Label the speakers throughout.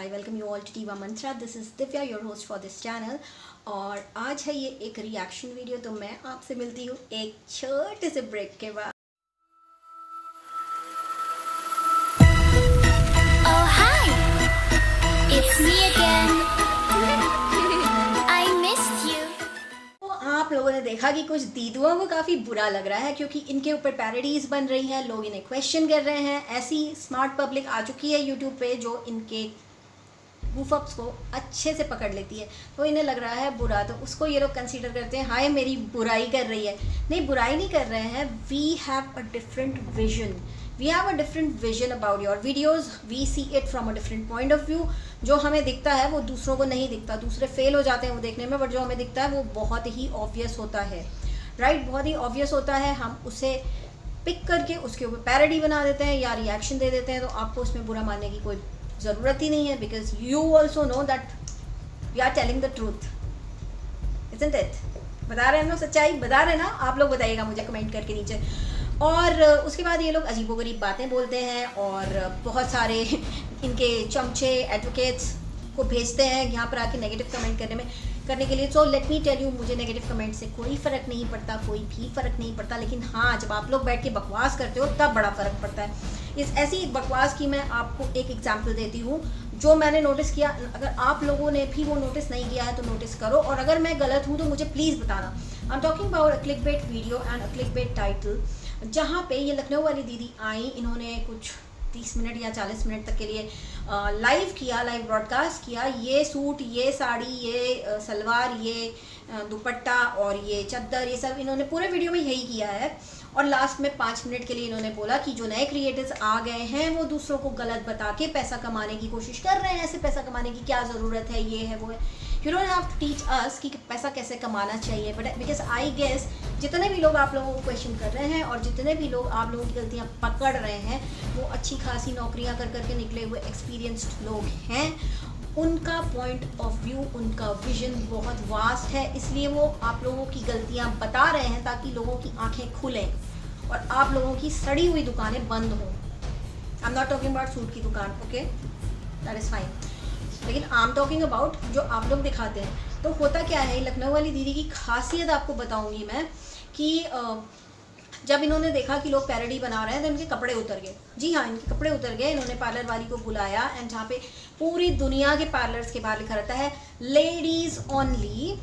Speaker 1: I welcome you all to Diva Mantra. This is Divya, your host for this channel. और आज है ये एक रिएक्शन वीडियो, तो मैं आपसे मिलती हूँ एक छोटे से ब्रेक के बाद।
Speaker 2: Oh hi, it's me again. I missed you.
Speaker 1: तो आप लोगों ने देखा कि कुछ दीदुओं को काफ़ी बुरा लग रहा है क्योंकि इनके ऊपर पैरोडीज बन रही हैं, लोग इन्हें क्वेश्चन कर रहे हैं। ऐसी स्मार्ट पब्लिक आ चुकी है यूट्यूब पे जो इनके गूफअप्स को अच्छे से पकड़ लेती है, तो इन्हें लग रहा है बुरा, तो उसको ये लोग कंसीडर करते हैं हाय मेरी बुराई कर रही है। नहीं, बुराई नहीं कर रहे हैं। We have a different vision, we have a different vision about your videos, we see it from a different point of view. जो हमें दिखता है वो दूसरों को नहीं दिखता, दूसरे फेल हो जाते हैं वो देखने में, बट जो हमें दिखता है वो बहुत ही ऑब्वियस होता है, राइट? बहुत ही ऑब्वियस होता है। हम उसे पिक करके उसके ऊपर पैरोडी बना देते हैं या रिएक्शन दे देते हैं, तो आपको उसमें बुरा मानने की कोई ज़रूरत ही नहीं है, because you also know that we are telling the truth, isn't it? बता रहे हैं ना, सच्चाई बता रहे हैं ना? आप लोग बताइएगा मुझे कमेंट करके नीचे। और उसके बाद ये लोग अजीबोगरीब बातें बोलते हैं और बहुत सारे इनके चमचे एडवोकेट्स को भेजते हैं यहाँ पर आके नेगेटिव कमेंट करने के लिए। So let me tell you, मुझे नेगेटिव कमेंट से कोई फ़र्क नहीं पड़ता, कोई भी फ़र्क नहीं पड़ता, लेकिन हाँ, जब आप लोग बैठ के बकवास करते हो तब बड़ा फ़र्क पड़ता है। इस ऐसी एक बकवास की मैं आपको एक एग्जांपल देती हूँ जो मैंने नोटिस किया। अगर आप लोगों ने भी वो नोटिस नहीं किया है तो नोटिस करो, और अगर मैं गलत हूँ तो मुझे प्लीज़ बताना। I am talking about a clickbait video and a clickbait title, जहाँ पे ये लखनऊ वाली दीदी आई, इन्होंने कुछ 30 मिनट या 40 मिनट तक के लिए लाइव ब्रॉडकास्ट किया। ये सूट, ये साड़ी, ये सलवार, ये दुपट्टा और ये चद्दर, ये सब इन्होंने पूरे वीडियो में यही किया है। और लास्ट में 5 मिनट के लिए इन्होंने बोला कि जो नए क्रिएटर्स आ गए हैं वो दूसरों को गलत बता के पैसा कमाने की कोशिश कर रहे हैं। ऐसे पैसा कमाने की क्या ज़रूरत है, ये है वो है। You don't have to teach us कि पैसा कैसे कमाना चाहिए, बट बिकॉज आई गेस जितने भी लोग आप लोगों को क्वेश्चन कर रहे हैं और जितने भी लोग आप लोगों की गलतियाँ पकड़ रहे हैं वो अच्छी खासी नौकरियाँ कर करके निकले हुए एक्सपीरियंस्ड लोग हैं। उनका पॉइंट ऑफ व्यू, उनका विजन बहुत वास्ट है, इसलिए वो आप लोगों की गलतियाँ बता रहे हैं ताकि लोगों की आंखें खुलें और आप लोगों की सड़ी हुई दुकानें बंद हों। I am not talking about suit की दुकान, ओके, दैट इज़ फाइन, लेकिन आई एम टॉकिंग अबाउट जो आप लोग दिखाते हैं। तो होता क्या है, लखनऊ वाली दीदी की खासियत आपको बताऊंगी मैं कि जब इन्होंने देखा कि लोग पैरोडी बना रहे हैं तो इनके कपड़े उतर गए। जी हाँ, इनके कपड़े उतर गए। इन्होंने पार्लर वाली को बुलाया एंड जहाँ पे पूरी दुनिया के पार्लर्स के बाहर लिखा रहता है लेडीज़ ओनली,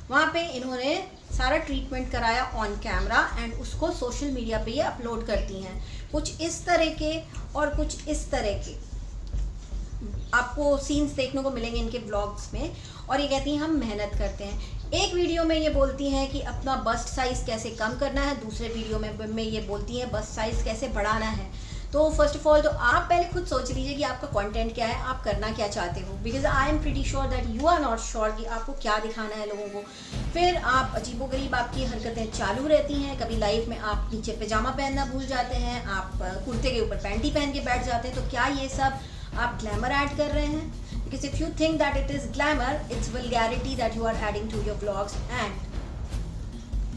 Speaker 1: वहाँ पे इन्होंने सारा ट्रीटमेंट कराया ऑन कैमरा एंड उसको सोशल मीडिया पे ये अपलोड करती हैं। कुछ इस तरह के और कुछ इस तरह के आपको सीन्स देखने को मिलेंगे इनके ब्लॉग्स में, और ये कहती हैं हम मेहनत करते हैं। एक वीडियो में ये बोलती हैं कि अपना बस्ट साइज़ कैसे कम करना है, दूसरे वीडियो में ये बोलती हैं बस्ट साइज़ कैसे बढ़ाना है। तो फर्स्ट ऑफ ऑल तो आप पहले खुद सोच लीजिए कि आपका कंटेंट क्या है, आप करना क्या चाहते हो, because I am pretty sure that you are not sure कि आपको क्या दिखाना है लोगों को। फिर आप अजीबोगरीब आपकी हरकतें चालू रहती हैं। कभी लाइव में आप नीचे पैजामा पहनना भूल जाते हैं, आप कुर्ते के ऊपर पैंटी पहन के बैठ जाते हैं। तो क्या ये सब आप ग्लैमर ऐड कर रहे हैं? Because if you think that it is glamour, it's vulgarity that you are adding to your vlogs. And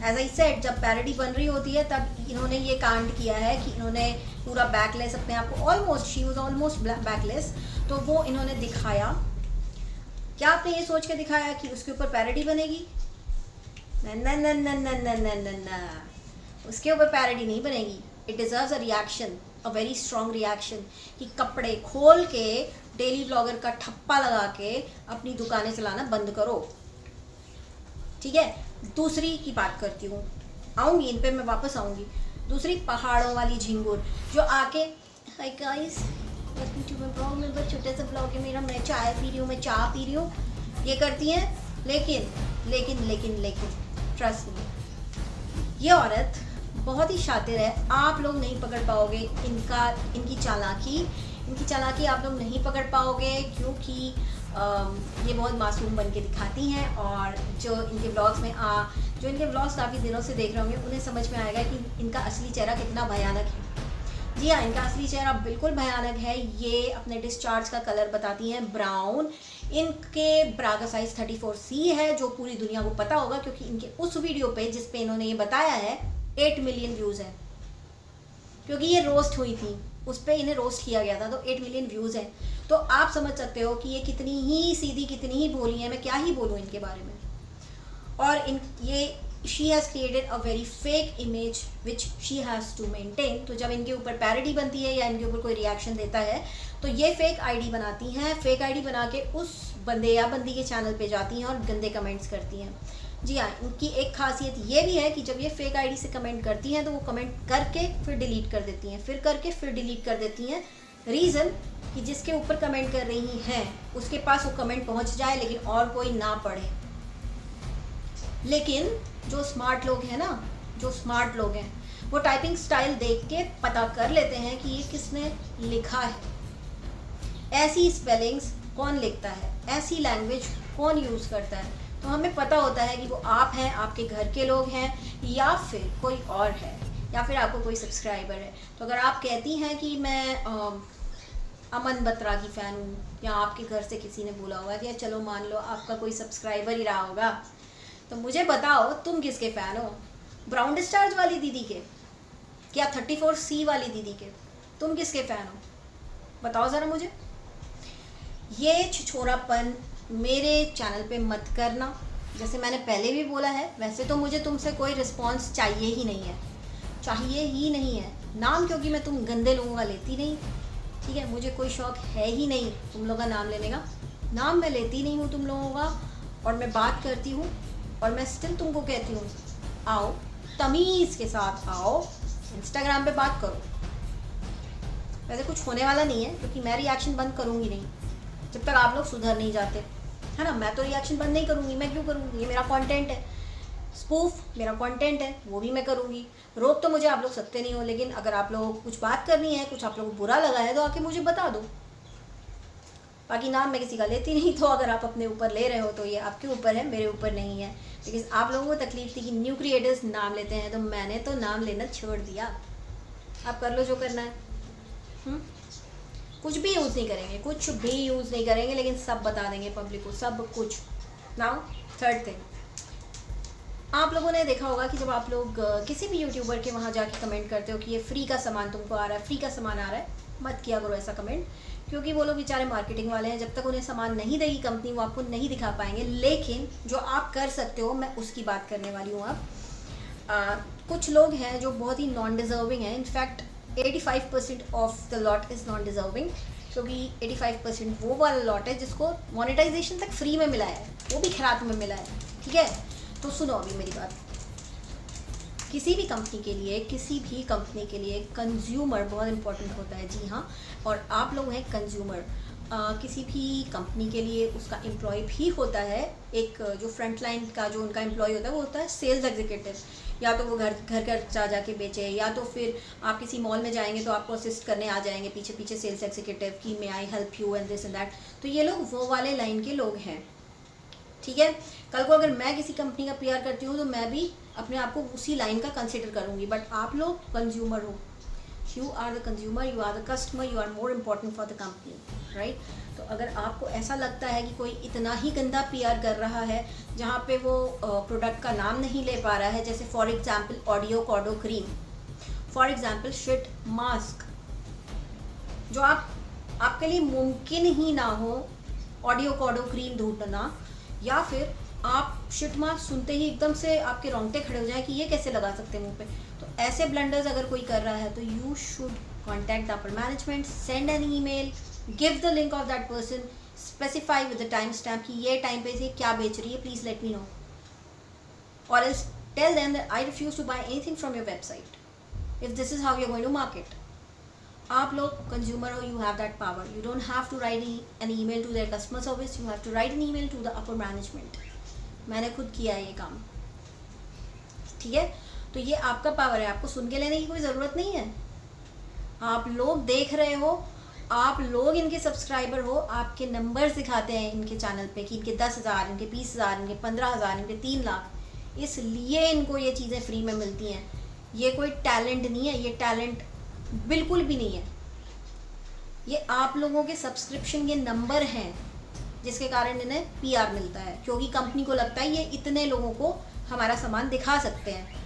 Speaker 1: as I said, जब पैरोडी बन रही होती है तब इन्होंने ये कांड किया है कि इन्होंने पूरा बैकलेस अपने आप को शी वॉज ऑलमोस्ट बैकलेस, तो वो इन्होंने दिखाया। क्या आपने ये सोच के दिखाया कि उसके ऊपर पैरोडी बनेगी? न न न न न न न न, उसके ऊपर पैरोडी नहीं बनेगी। It deserves a reaction, a very strong reaction, कि कपड़े खोल के डेली व्लॉगर का ठप्पा लगा के अपनी दुकानें चलाना बंद करो, ठीक है? दूसरी की बात करती हूँ, आऊँगी इन पे, मैं वापस आऊँगी। दूसरी पहाड़ों वाली झिंगुर जो आके hi guys welcome to my blog, मेरा छोटा सा ब्लॉग है मेरा, मैं चाय पी रही हूँ, मैं चाय पी रही हूँ, ये करती हैं। लेकिन ट्रस्ट मी, ये औरत बहुत ही शातिर है। आप लोग नहीं पकड़ पाओगे इनकी चालाकी आप लोग नहीं पकड़ पाओगे, क्योंकि ये बहुत मासूम बन के दिखाती हैं। और जो इनके ब्लॉग्स काफ़ी दिनों से देख रहे होंगे उन्हें समझ में आएगा कि इनका असली चेहरा कितना भयानक है। जी हाँ, इनका असली चेहरा बिल्कुल भयानक है। ये अपने डिस्चार्ज का कलर बताती हैं ब्राउन। इनके ब्रा का साइज़ 34C है, जो पूरी दुनिया को पता होगा क्योंकि इनके उस वीडियो पे जिस पे इन्होंने ये बताया है 8 मिलियन व्यूज़ हैं, क्योंकि ये रोस्ट हुई थी उस पर इन्हें रोस्ट किया गया था, तो 8 मिलियन व्यूज़ हैं। तो आप समझ सकते हो कि ये कितनी ही सीधी, कितनी ही भोली है, मैं क्या ही बोलूँ इनके बारे में। और ये she has created a very fake image which she has to maintain. तो जब इनके ऊपर पैरोडी बनती है या इनके ऊपर कोई रिएक्शन देता है तो ये फेक आईडी बनाती हैं, फेक आईडी बना के उस बंदे या बंदी के चैनल पे जाती हैं और गंदे कमेंट्स करती हैं। जी हाँ, इनकी एक खासियत ये भी है कि जब ये फेक आईडी से कमेंट करती हैं तो वो कमेंट करके फिर डिलीट कर देती हैं, फिर करके फिर डिलीट कर देती हैं। रीज़न कि जिसके ऊपर कमेंट कर रही हैं उसके पास वो कमेंट पहुंच जाए लेकिन और कोई ना पढ़े। लेकिन जो स्मार्ट लोग हैं ना, जो स्मार्ट लोग हैं वो टाइपिंग स्टाइल देख के पता कर लेते हैं कि ये किसने लिखा है, ऐसी स्पेलिंग्स कौन लिखता है, ऐसी लैंग्वेज कौन यूज़ करता है। तो हमें पता होता है कि वो आप हैं, आपके घर के लोग हैं, या फिर कोई और है, या फिर आपको कोई सब्सक्राइबर है। तो अगर आप कहती हैं कि मैं अमन बत्रा की फ़ैन हूँ, या आपके घर से किसी ने बोला होगा या चलो मान लो आपका कोई सब्सक्राइबर ही रहा होगा, तो मुझे बताओ तुम किसके फ़ैन हो, ब्राउन डिस्चार्ज वाली दीदी के, क्या 34C वाली दीदी के? तुम किसके फ़ैन हो बताओ ज़रा मुझे। ये छिछोरापन मेरे चैनल पे मत करना। जैसे मैंने पहले भी बोला है, वैसे तो मुझे तुमसे कोई रिस्पांस चाहिए ही नहीं है, चाहिए ही नहीं है। नाम क्योंकि मैं तुम गंदे लोगों का लेती नहीं, ठीक है, मुझे कोई शौक़ है ही नहीं तुम लोगों का नाम लेने का। नाम मैं लेती नहीं हूँ तुम लोगों का, और मैं बात करती हूँ और मैं स्टिल तुमको कहती हूँ आओ तमीज़ के साथ आओ, इंस्टाग्राम पे बात करो। वैसे कुछ होने वाला नहीं है क्योंकि मैं रिएक्शन बंद करूँगी नहीं जब तक आप लोग सुधर नहीं जाते, है ना। मैं तो रिएक्शन बंद नहीं करूँगी, मैं क्यों करूँगी, ये मेरा कंटेंट है, स्पूफ मेरा कंटेंट है, वो भी मैं करूँगी। रोक तो मुझे आप लोग सकते नहीं हो, लेकिन अगर आप लोगों को कुछ बात करनी है, कुछ आप लोगों को बुरा लगा है तो आके मुझे बता दो। बाकी नाम मैं किसी का लेती नहीं, तो अगर आप अपने ऊपर ले रहे हो तो ये आपके ऊपर है, मेरे ऊपर नहीं है। लेकिन आप लोगों को तकलीफ थी कि न्यू क्रिएटर्स नाम लेते हैं, तो मैंने तो नाम लेना छोड़ दिया। आप कर लो जो करना है। कुछ भी यूज़ नहीं करेंगे, कुछ भी यूज़ नहीं करेंगे, लेकिन सब बता देंगे पब्लिक को, सब कुछ। नाउ थर्ड थिंग, आप लोगों ने देखा होगा कि जब आप लोग किसी भी यूट्यूबर के वहाँ जाके कमेंट करते हो कि ये फ्री का सामान तुमको आ रहा है, फ्री का सामान आ रहा है, मत किया करो ऐसा कमेंट, क्योंकि वो लोग बेचारे मार्केटिंग वाले हैं। जब तक उन्हें सामान नहीं देगी कंपनी, वो आपको नहीं दिखा पाएंगे। लेकिन जो आप कर सकते हो, मैं उसकी बात करने वाली हूँ अब। कुछ लोग हैं जो बहुत ही नॉन डिज़र्विंग हैं। In fact 85% of the lot is non deserving, क्योंकि 85% वो वाला लॉट है जिसको मोनेटाइजेशन तक फ्री में मिला है, वो भी खैरात में मिला है, ठीक है। तो सुनो अभी मेरी बात, किसी भी कंपनी के लिए कंज्यूमर बहुत इंपॉर्टेंट होता है। जी हाँ, और आप लोग हैं कंज्यूमर। किसी भी कंपनी के लिए उसका एम्प्लॉय भी होता है, एक जो फ्रंट लाइन का जो उनका एम्प्लॉय होता है वो होता है सेल्स एग्जीक्यूटिव। या तो वो घर जा के बेचे, या तो फिर आप किसी मॉल में जाएंगे तो आपको असिस्ट करने आ जाएंगे पीछे पीछे सेल्स एग्जीक्यूटिव कि may I help you and this and that. तो ये लोग वो वाले लाइन के लोग हैं, ठीक है। कल को अगर मैं किसी कंपनी का PR करती हूँ तो मैं भी अपने आप को उसी लाइन का कंसिडर करूँगी। बट आप लोग कंज्यूमर हो, you are the consumer, you are the customer, you are more important for the company, right. तो अगर आपको ऐसा लगता है कि कोई इतना ही गंदा PR कर रहा है जहाँ पे वो प्रोडक्ट का नाम नहीं ले पा रहा है, जैसे फॉर एग्जांपल ऑडियो कॉडो cream, for example sheet mask, जो आपके लिए मुमकिन ही ना हो ऑडियो कॉडो क्रीम ढूंढना, या फिर आप शिट मास्क सुनते ही एकदम से आपके रोंगटे खड़े हो जाए कि ये कैसे लगा सकते हैं मुंह पे। तो ऐसे ब्लंडर्स अगर कोई कर रहा है तो you should contact the upper management, send an email, give the link of that person, specify with the time stamp कि ये टाइम पे से क्या बेच रही है, प्लीज़ लेट मी नो, और else tell them that I refuse to buy anything from your website if this is how you are going to market. आप लोग कंज्यूमर हो, you have that power, you don't have to write an email to their customer service, you have to write an email to the upper management. मैंने खुद किया है ये काम, ठीक है। तो ये आपका पावर है, आपको सुन के लेने की कोई ज़रूरत नहीं है। आप लोग देख रहे हो, आप लोग इनके सब्सक्राइबर हो, आपके नंबर्स दिखाते हैं इनके चैनल पे कि इनके 10,000, इनके 20,000, इनके 15,000, इनके 3 लाख, इसलिए इनको ये चीज़ें फ्री में मिलती हैं। ये कोई टैलेंट नहीं है, ये टैलेंट बिल्कुल भी नहीं है। ये आप लोगों के सब्सक्रिप्शन के नंबर हैं जिसके कारण इन्हें PR मिलता है, क्योंकि कंपनी को लगता है ये इतने लोगों को हमारा सामान दिखा सकते हैं।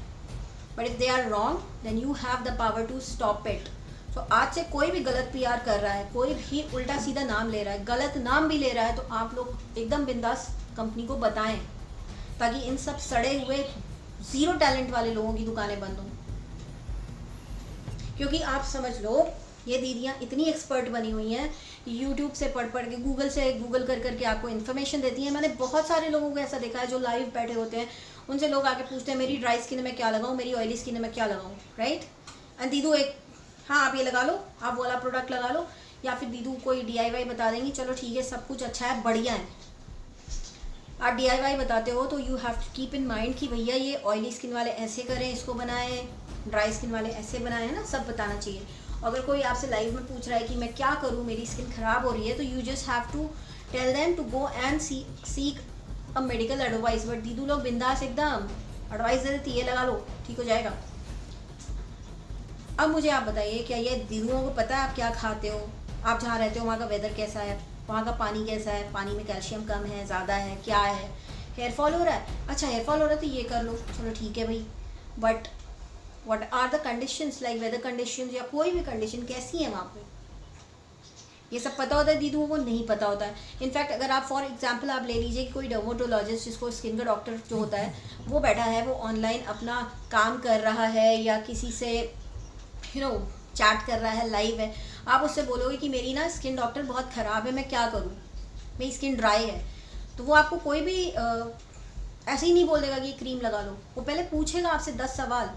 Speaker 1: But if they are wrong then you have the power to stop it. तो आज से कोई भी गलत पीआर कर रहा है, कोई भी उल्टा सीधा नाम ले रहा है, गलत नाम भी ले रहा है, तो आप लोग एकदम बिंदास कंपनी को बताएं, ताकि इन सब सड़े हुए ज़ीरो टैलेंट वाले लोगों की दुकानें बंद हों। क्योंकि आप समझ लो, ये दीदियाँ इतनी एक्सपर्ट बनी हुई हैं, यूट्यूब से पढ़ के, गूगल कर करके आपको इन्फॉर्मेशन देती हैं। मैंने बहुत सारे लोगों को ऐसा देखा है जो लाइव बैठे होते हैं, उनसे लोग आके पूछते हैं मेरी ड्राई स्किन में क्या लगाऊं, मेरी ऑयली स्किन में क्या लगाऊं, राइट। एंड दीदू एक, हाँ आप ये लगा लो, आप वो वाला प्रोडक्ट लगा लो, या फिर दीदू कोई DIY बता देंगी, चलो ठीक है सब कुछ अच्छा है, बढ़िया है। आप DIY बताते हो तो you have to keep in mind कि भैया ये ऑयली स्किन वाले ऐसे करें, इसको बनाएं, ड्राई स्किन वाले ऐसे बनाएं, है ना, सब बताना चाहिए। अगर कोई आपसे लाइव में पूछ रहा है कि मैं क्या करूं, मेरी स्किन ख़राब हो रही है, तो you just have to tell them to go and seek a medical advice. But दीदू लोग बिंदास एकदम एडवाइस दे देती है, लगा लो ठीक हो जाएगा। अब मुझे आप बताइए, क्या ये दीदुओं को पता है आप क्या खाते हो, आप जहाँ रहते हो वहाँ का वेदर कैसा है, वहाँ का पानी कैसा है, पानी में कैल्शियम कम है, ज़्यादा है, क्या है, हेयर फॉल हो रहा है, अच्छा हेयर फॉल हो रहा है तो ये कर लो, चलो ठीक है भाई। But what are the conditions, like weather conditions या कोई भी कंडीशन कैसी है वहाँ पे, ये सब पता होता है, दीदुओं को नहीं पता होता है। इनफैक्ट अगर आप फॉर एग्जांपल आप ले लीजिए कि कोई डर्मेटोलॉजिस्ट, जिसको स्किन का डॉक्टर जो होता है, वो बैठा है, वो ऑनलाइन अपना काम कर रहा है या किसी से चैट कर रहा है, लाइव है, आप उससे बोलोगे कि मेरी ना स्किन डॉक्टर बहुत ख़राब है, मैं क्या करूँ, मेरी स्किन ड्राई है, तो वो आपको कोई भी ऐसे ही नहीं बोल देगा कि क्रीम लगा लो। वो पहले पूछेगा आपसे 10 सवाल,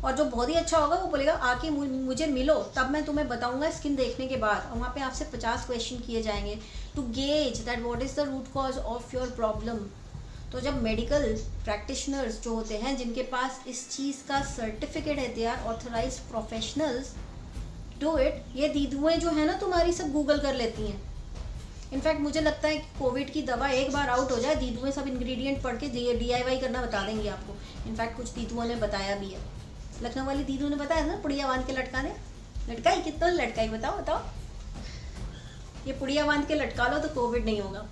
Speaker 1: और जो बहुत ही अच्छा होगा वो बोलेगा आके मुझे मिलो, तब मैं तुम्हें बताऊंगा स्किन देखने के बाद। और वहाँ पे आपसे 50 क्वेश्चन किए जाएंगे to gauge that what is the root cause of your problem. तो जब मेडिकल प्रैक्टिशनर्स जो होते हैं, जिनके पास इस चीज़ का सर्टिफिकेट है, they are authorised professionals do it, ये दीदुएँ जो है ना तुम्हारी सब गूगल कर लेती हैं। इनफैक्ट मुझे लगता है कि कोविड की दवा एक बार आउट हो जाए, दीदुएँ सब इंग्रेडिएंट पढ़ के DIY करना बता देंगी आपको। इनफैक्ट कुछ दीदुओं ने बताया भी है, लखनऊ वाली दीदू ने बताया ना, पुड़िया बांध के लटकाने, लटकाई कितना लटकाई बताओ, ये पुड़िया बांध के लटका लो तो कोविड नहीं होगा।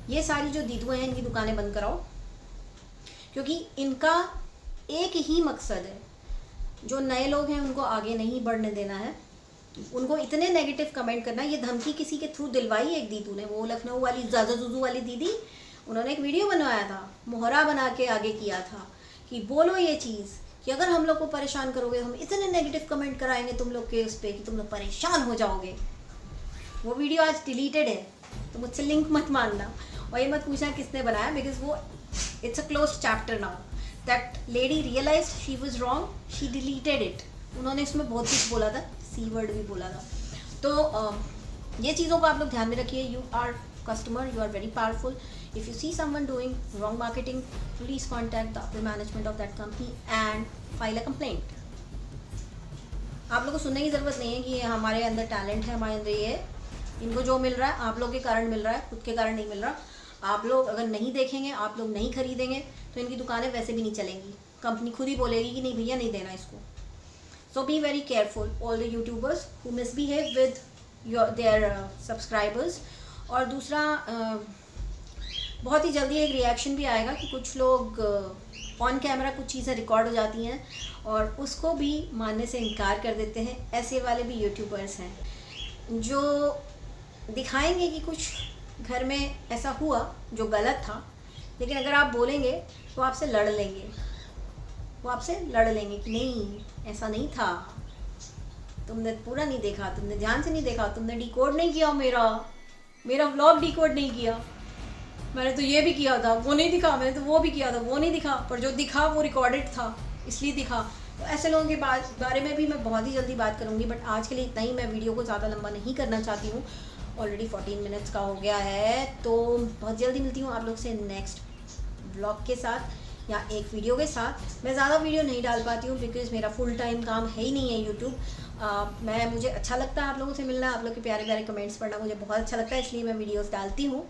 Speaker 1: ये सारी जो दीदुएँ हैं, इनकी दुकानें बंद कराओ, क्योंकि इनका एक ही मकसद है, जो नए लोग हैं उनको आगे नहीं बढ़ने देना है, उनको इतने नेगेटिव कमेंट करना है। ये धमकी किसी के थ्रू दिलवाई एक दीदू ने, वो लखनऊ वाली ज़ाज़ा जुजू वाली दीदी, उन्होंने एक वीडियो बनवाया था, मोहरा बना के आगे किया था कि बोलो ये चीज़ कि अगर हम लोग को परेशान करोगे, हम इतने नेगेटिव कमेंट कराएंगे तुम लोग के उस पर कि तुम लोग परेशान हो जाओगे। वो वीडियो आज डिलीटेड है, तो मुझसे लिंक मत मानना और ये मत पूछना किसने बनाया, बिकॉज वो it's a close chapter now. That lady realise she was wrong, she deleted it. उन्होंने इसमें बहुत कुछ बोला था, C वर्ड भी बोला था। तो ये चीज़ों को आप लोग ध्यान में रखिए। You are customer, you are very powerful. If you see someone doing wrong marketing, please contact the upper management of that company and file a complaint. आप लोग को सुनने की ज़रूरत नहीं है कि ये हमारे अंदर टैलेंट है, हमारे अंदर ये है, इनको जो मिल रहा है आप लोग के कारण मिल रहा है, खुद के कारण नहीं मिल रहा। आप लोग अगर नहीं देखेंगे, आप लोग नहीं खरीदेंगे, तो इनकी दुकानें वैसे भी नहीं चलेंगी। कंपनी खुद ही बोलेगी कि नहीं भैया नहीं देना इसको। So be very careful all the YouTubers who misbehave with their subscribers. और दूसरा, बहुत ही जल्दी एक रिएक्शन भी आएगा कि कुछ लोग ऑन कैमरा कुछ चीज़ें रिकॉर्ड हो जाती हैं और उसको भी मानने से इनकार कर देते हैं। ऐसे वाले भी यूट्यूबर्स हैं जो दिखाएंगे कि कुछ घर में ऐसा हुआ जो गलत था, लेकिन अगर आप बोलेंगे तो आपसे लड़ लेंगे, वो आपसे लड़ लेंगे कि नहीं ऐसा नहीं था, तुमने पूरा नहीं देखा, तुमने ध्यान से नहीं देखा, तुमने डिकोड नहीं किया, मेरा व्लॉग डिकोड नहीं किया, मैंने तो ये भी किया था, वो नहीं दिखा, मैंने तो वो भी किया था, वो नहीं दिखा, पर जो दिखा वो रिकॉर्डेड था इसलिए दिखा। तो ऐसे लोगों के बारे में भी मैं बहुत ही जल्दी बात करूँगी, बट आज के लिए इतना ही। मैं वीडियो को ज़्यादा लंबा नहीं करना चाहती हूँ, ऑलरेडी 14 मिनट्स का हो गया है। तो बहुत जल्दी मिलती हूँ आप लोग से नेक्स्ट ब्लॉग के साथ या एक वीडियो के साथ। मैं ज़्यादा वीडियो नहीं डाल पाती हूँ बिकॉज़ मेरा फुल टाइम काम है ही नहीं है यूट्यूब। मुझे अच्छा लगता है आप लोगों से मिलना, आप लोग के प्यारे प्यारे कमेंट्स पढ़ना मुझे बहुत अच्छा लगता है, इसलिए मैं वीडियोस डालती हूँ।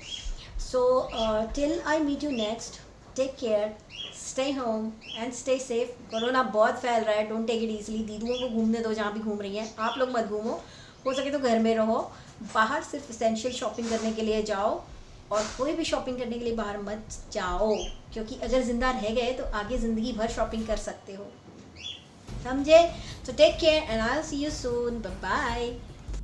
Speaker 1: So till I meet you next, take care, stay home and stay safe. Corona बहुत फैल रहा है, डोंट टेक इट ईजिली। दीदुओं को घूमने दो जहाँ भी घूम रही हैं, आप लोग मत घूमो, हो सके तो घर में रहो। बाहर सिर्फ एसेंशियल शॉपिंग करने के लिए जाओ और कोई भी शॉपिंग करने के लिए बाहर मत जाओ, क्योंकि अगर ज़िंदा रह गए तो आगे ज़िंदगी भर शॉपिंग कर सकते हो। समझे? So take care and I'll see you soon. Bye bye.